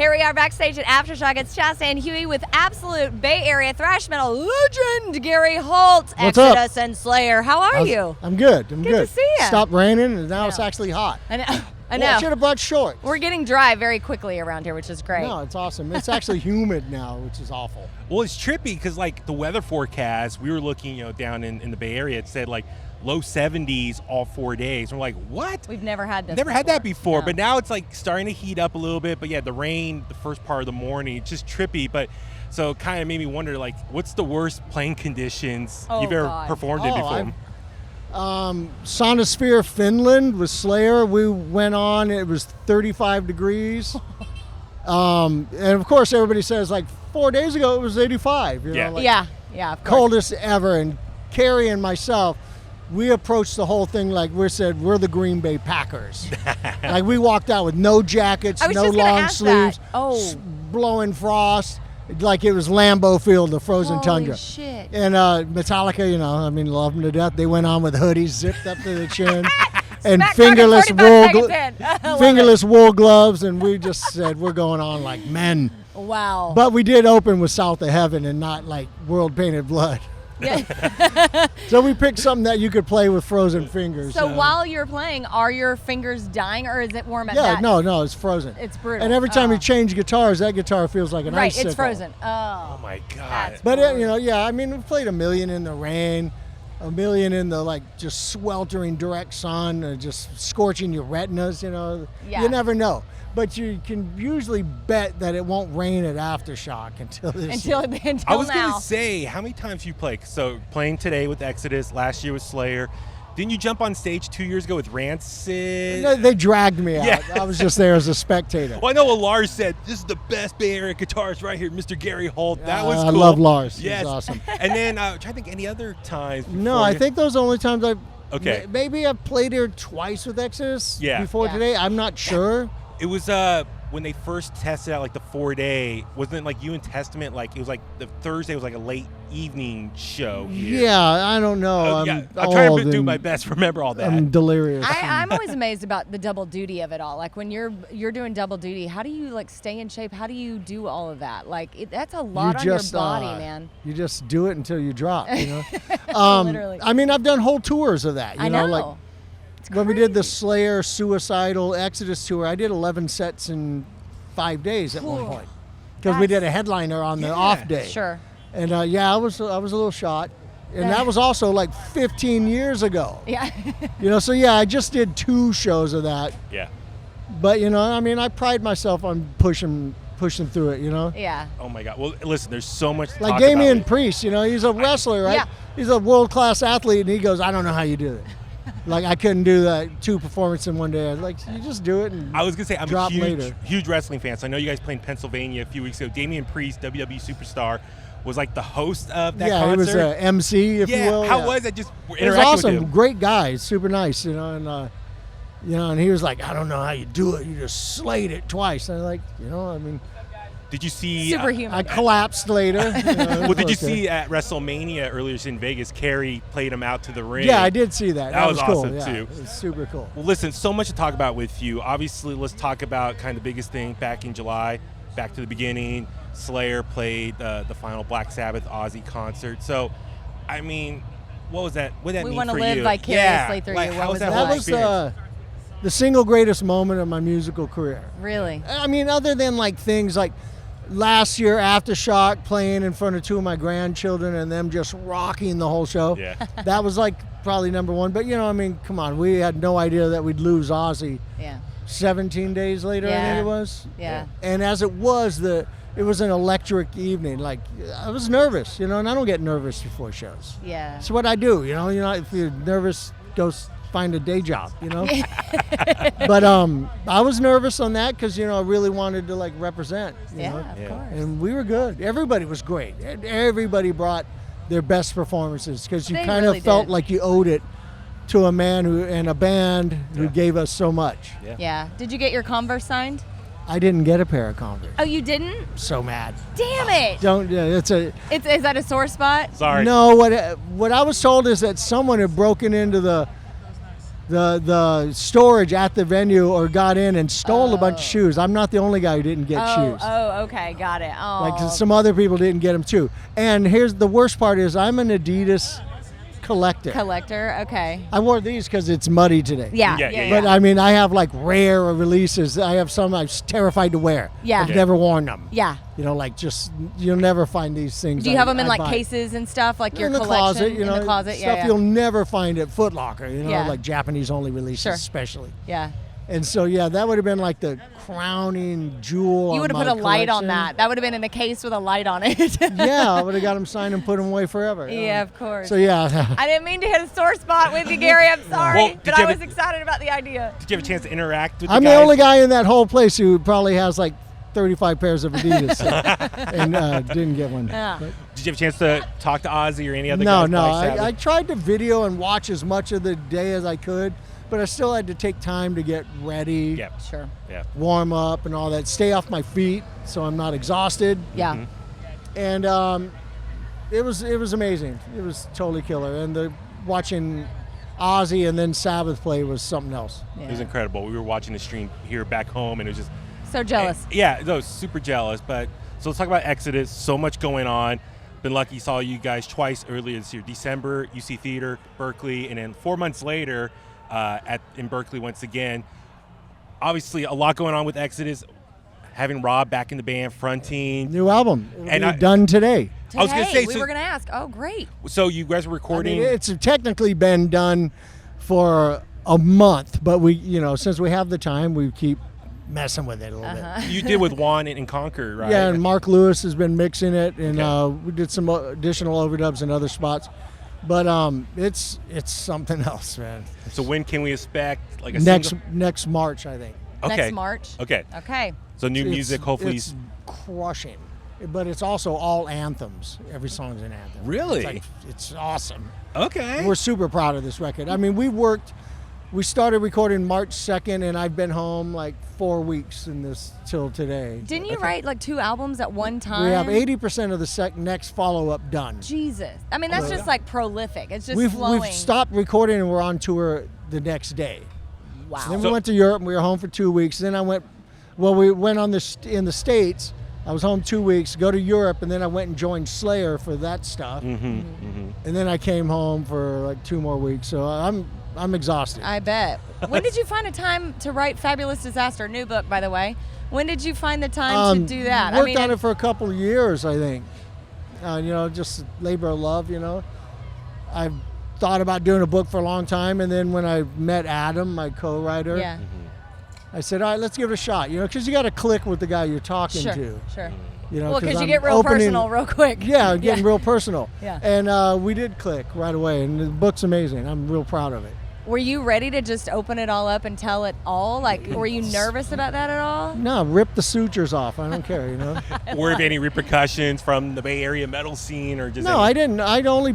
Here we are backstage at Aftershock. It's Shasta and Huey with absolute Bay Area thrash metal legend Gary Holt, What's Exodus, up? and Slayer. How are you? I'm good. I'm Good to see ya. Stopped raining, and now it's actually hot. I know. I Well, know. I should have brought shorts. We're getting dry very quickly around here, which is great. No, it's awesome. It's actually humid now, which is awful. Well, it's trippy because like the weather forecast, we were looking, down in the Bay Area. It said like low 70s all 4 days. We're like, what? We've never had this. Never had that before, No. but now it's like starting to heat up a little bit. But yeah, the rain, the first part of the morning, it's just trippy. But so it kind of made me wonder, like, what's the worst playing conditions Oh, you've ever God. performed in before? Sonosphere, Finland with Slayer. We went on. It was 35 degrees. And of course, everybody says like 4 days ago it was 85. Yeah. Like, Yeah, of course. coldest ever. And Carrie and myself, we approached the whole thing like we said we're the Green Bay Packers. Like we walked out with no jackets, I was no just gonna long ask sleeves, that. Oh. blowing frost, like it was Lambeau Field, the frozen Holy tundra. shit. And Metallica, love them to death. They went on with hoodies zipped up to the chin. And Smack fingerless 45 wool, seconds in. I love fingerless wool gloves, and we just said we're going on like men. it. Wow. But we did open with South of Heaven and not like World Painted Blood. Yeah. So we picked something that you could play with frozen fingers. So while you're playing, are your fingers dying or is it warm at yeah, that? no, it's frozen. It's brutal. And every time Oh. you change guitars, that guitar feels like an Right, icicle. it's frozen. Oh Oh. my God. That's But brutal. we played 1 million in the rain, 1 million in the like just sweltering direct sun, just scorching your retinas. Yeah. You never know. But you can usually bet that it won't rain at Aftershock until this year. Until I was now. gonna say, how many times you play? So playing today with Exodus, last year with Slayer. Didn't you jump on stage 2 years ago with Rancid? They dragged me out. Yeah. I was just there as a spectator. Well, I know what Lars said. This is the best Bay Area guitarist right here, Mr. Gary Holt. That was cool. I love Lars. He's Yes. awesome. And then, trying to think any other times. No, before I you- think those are the only times I've. Okay. Maybe I've played here twice with Exodus Yeah. before Yeah. today. I'm not sure. It was when they first tested out like the 4-day. Wasn't it like you and Testament? Like it was like the Thursday was like a late evening show. Here. Yeah, I don't know. Yeah, I'm trying to do and my best to remember all that. I'm delirious. I'm always amazed about the double duty of it all. Like when you're doing double duty, how do you like stay in shape? How do you do all of that? Like that's a lot on your body, man. You just do it until you drop. Literally. I mean, I've done whole tours of that. I know. Like It's when we did the crazy. Slayer Suicidal Exodus tour, I did 11 sets in 5 days at one Cool. point because we That's- did a headliner on the Yeah. off day. Sure. And I was a little shot, and that was also like 15 years ago. Yeah. So I just did 2 shows of that. Yeah. But I pride myself on pushing through it. Yeah. Oh my God. Well, listen. There's so much. To Like talk Damian about. Priest, he's a wrestler, right? Yeah. He's a world-class athlete, and he goes, I don't know how you do it. Like, I couldn't do that 2 performances in one day. I was like, you just do it and I was gonna say I'm drop a huge, later. huge wrestling fan. So I know you guys played in Pennsylvania a few weeks ago. Damian Priest, WWE superstar, was like the host of that Yeah, concert. he was an MC, if yeah. you will. How was it? Just It was interacting awesome. with him. Great guy. Super nice, and he was like, I don't know how you do it. You just slayed it twice. And I'm like, Did you see? Superhuman. I collapsed later. Well, did you Okay. see at WrestleMania earlier in Vegas? Carrie played him out to the ring. Yeah, I did see that. That was cool. awesome, Yeah, too. it was super cool. Well, listen, so much to talk about with you. Obviously, let's talk about kind of the biggest thing back in July. Back to the beginning, Slayer played the final Black Sabbath Ozzy concert. So, I mean, what was that? What did that We mean wanna for live you? vicariously yeah. through like, you. How What was was that it whole That was experience? the single greatest moment of my musical career. Really. I mean, other than like things like last year Aftershock playing in front of 2 of my grandchildren and them just rocking the whole show. Yeah. That was like probably number 1. But come on, we had no idea that we'd lose Ozzy Yeah. 17 days later, I Yeah. think it was. Yeah. And as it was, it was an electric evening. Like I was nervous, and I don't get nervous before shows. Yeah. It's what I do, if you're nervous, go find a day job, But I was nervous on that because I really wanted to like represent. You Yeah, know? of Yeah. course. And we were good. Everybody was great. Everybody brought their best performances because you They kind really of felt did. like you owed it to a man and a band who Yeah. gave us so much. Yeah. Did you get your Converse signed? I didn't get a pair of Converse. Oh, you didn't? So mad. Damn it! Don't. It's a. Is that a sore spot? Sorry. No. What I was told is that someone had broken into the storage at the venue or got in and stole a bunch of shoes. I'm not the only guy who didn't get shoes. Oh, okay, got it. Oh. Like some other people didn't get them too. And here's the worst part is I'm an Adidas collector. Okay. I wore these because it's muddy today. Yeah. But I mean, I have like rare releases. I have some I'm terrified to wear. Yeah. I've never worn them. Yeah. You know, like just you'll never find these things. Do you have them in like buy. cases and stuff, like your in the collection? closet? You know, in the closet, stuff you'll never find at Foot Locker. You know, Yeah. like Japanese only releases, Sure. especially. Yeah. And so that would have been like the crowning jewel. You would have put a light on that. That would have been in a case with a light on it. Yeah, I would have got them signed and put them away forever. Yeah, of course. So yeah. I didn't mean to hit a sore spot with you, Gary. I'm sorry, Well, but I was excited about the idea. Did you have a chance to interact with I'm the the guys? only guy in that whole place who probably has like 35 pairs of Adidas and didn't get one. Yeah. But Did you have a chance to talk to Ozzy or any other no, guys? no. Black Sabbath? I tried to video and watch as much of the day as I could, but I still had to take time to get ready, Yeah. Sure. Yeah. warm up and all that, stay off my feet so I'm not exhausted. Yeah. Mm-hmm. And it was amazing. It was totally killer. And watching Ozzy and then Sabbath play was something else. It was incredible. We were watching the stream here back home, and it was just So jealous. Yeah, no, super jealous. But so let's talk about Exodus. So much going on. Been lucky, saw you guys twice earlier this year. December, UC Theater, Berkeley, and then 4 months later in Berkeley once again. Obviously, a lot going on with Exodus. Having Rob back in the band, fronting. New album. And done today. I was gonna say, we so- were going to ask. Oh, great. So you guys were I recording. mean, it's technically been done for a month, but since we have the time, we keep messing with it a little bit. You did with Juan in Concord, right? Yeah, and Mark Lewis has been mixing it, and Okay. we did some additional overdubs in other spots. But it's something else, man. So when can we expect like a single? Next March, I think. Okay. Next March. Okay. Okay. So new music, hopefully. It's crushing, but it's also all anthems. Every song's an anthem. Really? It's awesome. Okay. We're super proud of this record. I mean, we started recording March 2nd, and I've been home like 4 weeks in this till today. Didn't you write like 2 albums at one time? We have 80% of the next follow-up done. Jesus. I mean, that's just like prolific. It's just We've flowing. stopped recording, and we're on tour the next day. Wow. Then we went to Europe, and we were home for 2 weeks. Then we went in the States. I was home 2 weeks, go to Europe, and then I went and joined Slayer for that stuff. And then I came home for like 2 more weeks. So I'm exhausted. I bet. When did you find a time to write Fabulous Disaster? New book, by the way. When did you find the time to do that? Worked on it for a couple of years, I think. Just labor of love, I've thought about doing a book for a long time, and then when I met Adam, my co-writer, Yeah. I said, all right, let's give it a shot, because you got to click with the guy you're talking Sure. to. Sure. Well, Because you get real personal real quick. Yeah, getting real personal. Yeah. And we did click right away, and the book's amazing. I'm real proud of it. Were you ready to just open it all up and tell it all? Like, were you nervous about that at all? No, rip the sutures off. I don't care, Were there any repercussions from the Bay Area metal scene, or just No, I didn't. only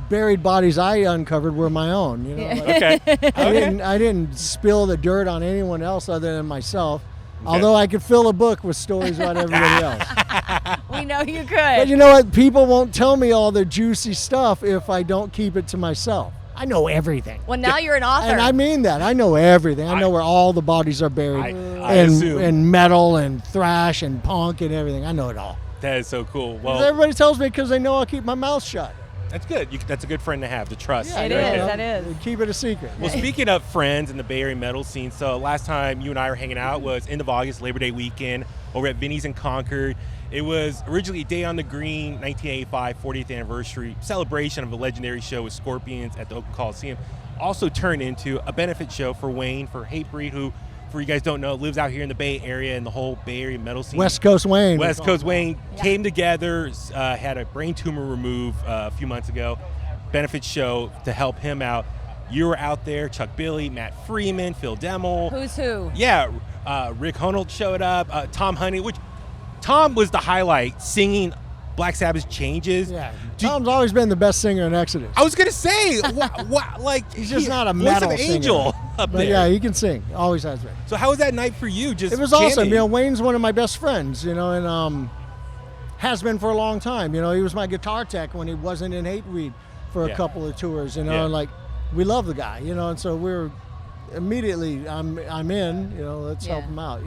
buried bodies I uncovered were my own. Okay. I didn't spill the dirt on anyone else other than myself. Although I could fill a book with stories about everybody else. We know you could. But you know what? People won't tell me all the juicy stuff if I don't keep it to myself. I know everything. Well, now you're an author. And I mean that. I know everything. I know where all the bodies are buried. I assume. And metal and thrash and punk and everything. I know it all. That is so cool. Well, Everybody tells me because they know I'll keep my mouth shut. that's good. That's a good friend to have, to trust. It Right is, there. that is. Keep it a secret. Well, speaking of friends in the Bay Area metal scene, so last time you and I were hanging out was end of August, Labor Day weekend, over at Vinny's in Concord. It was originally Day on the Green, 1985, 40th anniversary celebration of a legendary show with Scorpions at the Oakland Coliseum. Also turned into a benefit show for Wayne, for Hatebreed, who, for you guys don't know, lives out here in the Bay Area and the whole Bay Area metal scene. West Coast Wayne. West Coast Wayne came together, had a brain tumor removed a few months ago. Benefit show to help him out. You were out there, Chuck Billy, Matt Freeman, Phil Demmel. Who's who? Yeah, Rick Honold showed up, Tom Honey, which Tom was the highlight, singing Black Sabbath's Changes. Yeah. Tom's always been the best singer in Exodus. I was going to say, like, He's just not a voice metal of singer. angel up But there. yeah, he can sing. Always has been. So how was that night for you? Just It was awesome. jamming? Wayne's one of my best friends, and has been for a long time. He was my guitar tech when he wasn't in Hatebreed for a Yeah. couple of tours, Yeah. like we love the guy, and so we're immediately I'm in, let's help him out,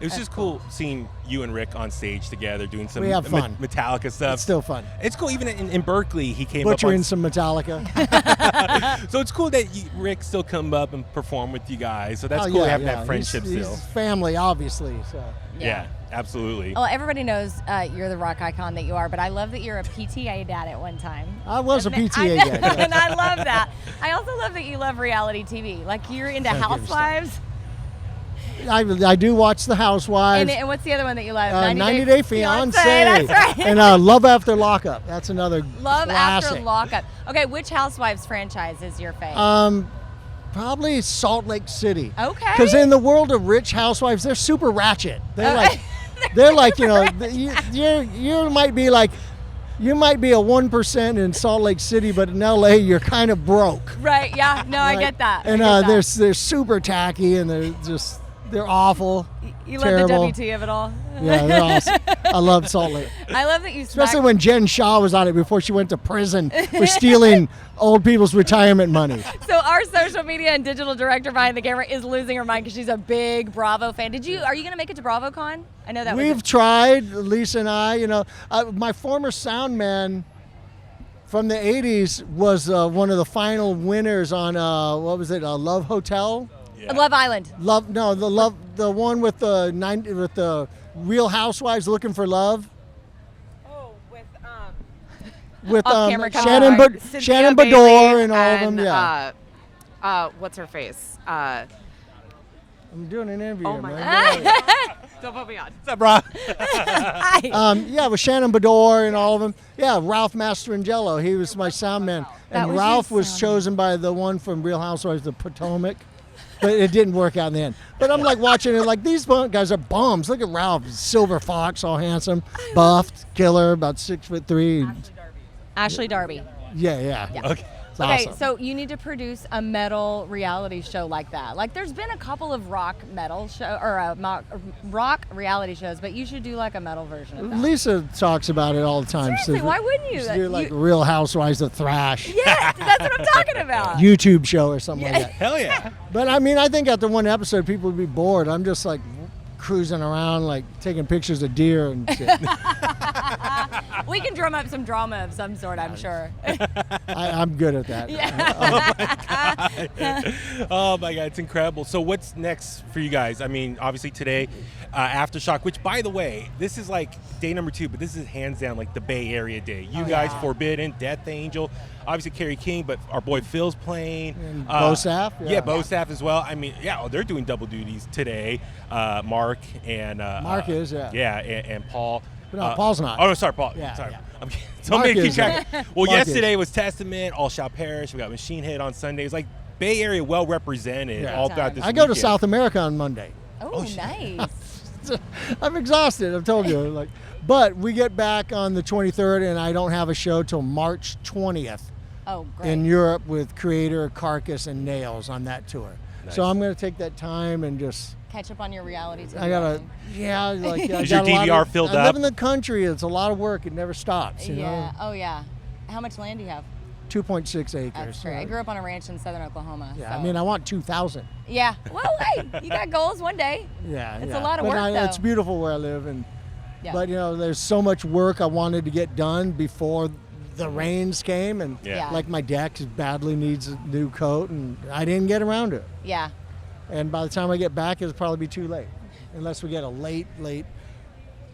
It was just cool seeing you and Rick on stage together doing some We have fun. Metallica stuff. It's still fun. It's cool. Even in Berkeley, he came Butchering up some Metallica. So it's cool that Rick still come up and perform with you guys. So that's cool to have that friendship still. He's family, obviously. So. Yeah, absolutely. Well, everybody knows you're the rock icon that you are, but I love that you're a PTA dad at one time. I was a PTA dad. And I love that. I also love that you love reality TV. Like, you're into Housewives. I do watch the Housewives. And what's the other one that you love? 90 Day Fiancé. That's right. And Love After Lockup. That's another Love classic. After Lockup. Okay, which Housewives franchise is your favorite? Probably Salt Lake City. Okay. Because in the world of rich housewives, they're super ratchet. They're like, you might be like, you might be a 1% in Salt Lake City, but in LA, you're kind of broke. Right. Yeah. No, Right? I get that. And they're super tacky, and they're awful. You terrible. love the WT of it all. Yeah, they're awesome. I love Salt Lake. I love that you Especially when Jen Shaw was on it before she went to prison for stealing old people's retirement money. So our social media and digital director behind the camera is losing her mind because she's a big Bravo fan. Are you going to make it to BravoCon? I know that We've tried, Lisa and I, my former sound man from the 80s was one of the final winners on, what was it, Love Hotel? Yeah. Love Island. The one with the Real Housewives Looking for Love. Oh, With Off-camera Shannon comment. Shannon Bador and all of them. Yeah. What's her face? I'm doing an interview. Oh my man. Don't put me on. What's up, bro? With Shannon Bador and all of them. Yeah, Ralph Mastrangelo. He was my sound man. That And was Ralph your was sound chosen by the one from Real Housewives of Potomac. But it didn't work out in the end. But I'm like watching it like, these guys are bums. Look at Ralph, silver fox, all handsome, buffed, killer, about 6'3". Ashley Darby. Yeah. Okay. It's Okay, awesome. so you need to produce a metal reality show like that. Like, there's been a couple of rock metal show or rock reality shows, but you should do like a metal version of that. Lisa talks about it all the time. Seriously, why wouldn't you? Should do like Real Housewives of Thrash. Yeah, that's what I'm talking about. YouTube show or something like that. Hell yeah. But I mean, I think after one episode, people would be bored. I'm just like cruising around, like taking pictures of deer and shit. We can drum up some drama of some sort, I'm sure. I'm good at that. Oh my God, it's incredible. So what's next for you guys? I mean, obviously today, Aftershock, which by the way, this is like day number 2, but this is hands down like the Bay Area day. You guys, Forbidden, Death Angel, obviously Kerry King, but our boy Phil's playing. And Bosaf. Yeah, Bosaf as well. I mean, they're doing double duties today. Mark and Mark is, and Paul. No, Paul's not. Oh, no, sorry, Paul. Yeah, sorry. yeah. I'm Mark keep is, track. Well, Mark yesterday was Testament, All Shall Perish. We got Machine Head on Sundays. Like Bay Area well represented all throughout this I go to weekend. South America on Monday. Oh, nice. I'm exhausted. I've told you. But we get back on the 23rd, and I don't have a show till March 20th Oh, great. in Europe with Creator, Carcass, and Nails on that tour. Nice. So I'm going to take that time and just. Catch up on your reality TV. I gotta, Is your DVR filled I up? live in the country. It's a lot of work. It never stops. You Yeah. know, Oh, yeah. How much land do you have? 2.6 acres. That's great. I grew up on a ranch in southern Oklahoma. Yeah, so. I mean, I want 2,000. Yeah. Well, hey, you got goals one day. Yeah, It's a lot of work, though. It's beautiful where I live, and Yeah. but there's so much work I wanted to get done before the rains came, and Yeah. like my deck badly needs a new coat, and I didn't get around to it. Yeah. And by the time I get back, it'll probably be too late, unless we get a late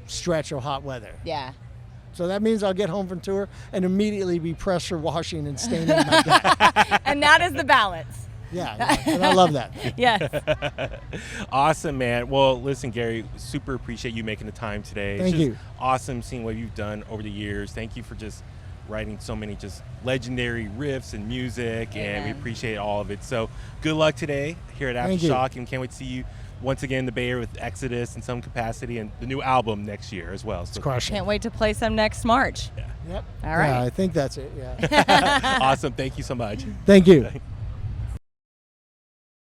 stretch of hot weather. Yeah. So that means I'll get home from tour and immediately be pressure washing and staining my deck. And that is the balance. Yeah, and I love that. Yes. Awesome, man. Well, listen, Gary, super appreciate you making the time today. Thank it's just you. Awesome seeing what you've done over the years. Thank you for just writing so many just legendary riffs and music, and we appreciate all of it. So good luck today here at Thank you. Aftershock, and can't wait to see you once again in the Bay Area with Exodus in some capacity and the new album next year as well. So Crushing. Can't wait to play some next March. Yep. All right. Yeah, I think that's it. Yeah. awesome. Thank you so much. Thank you.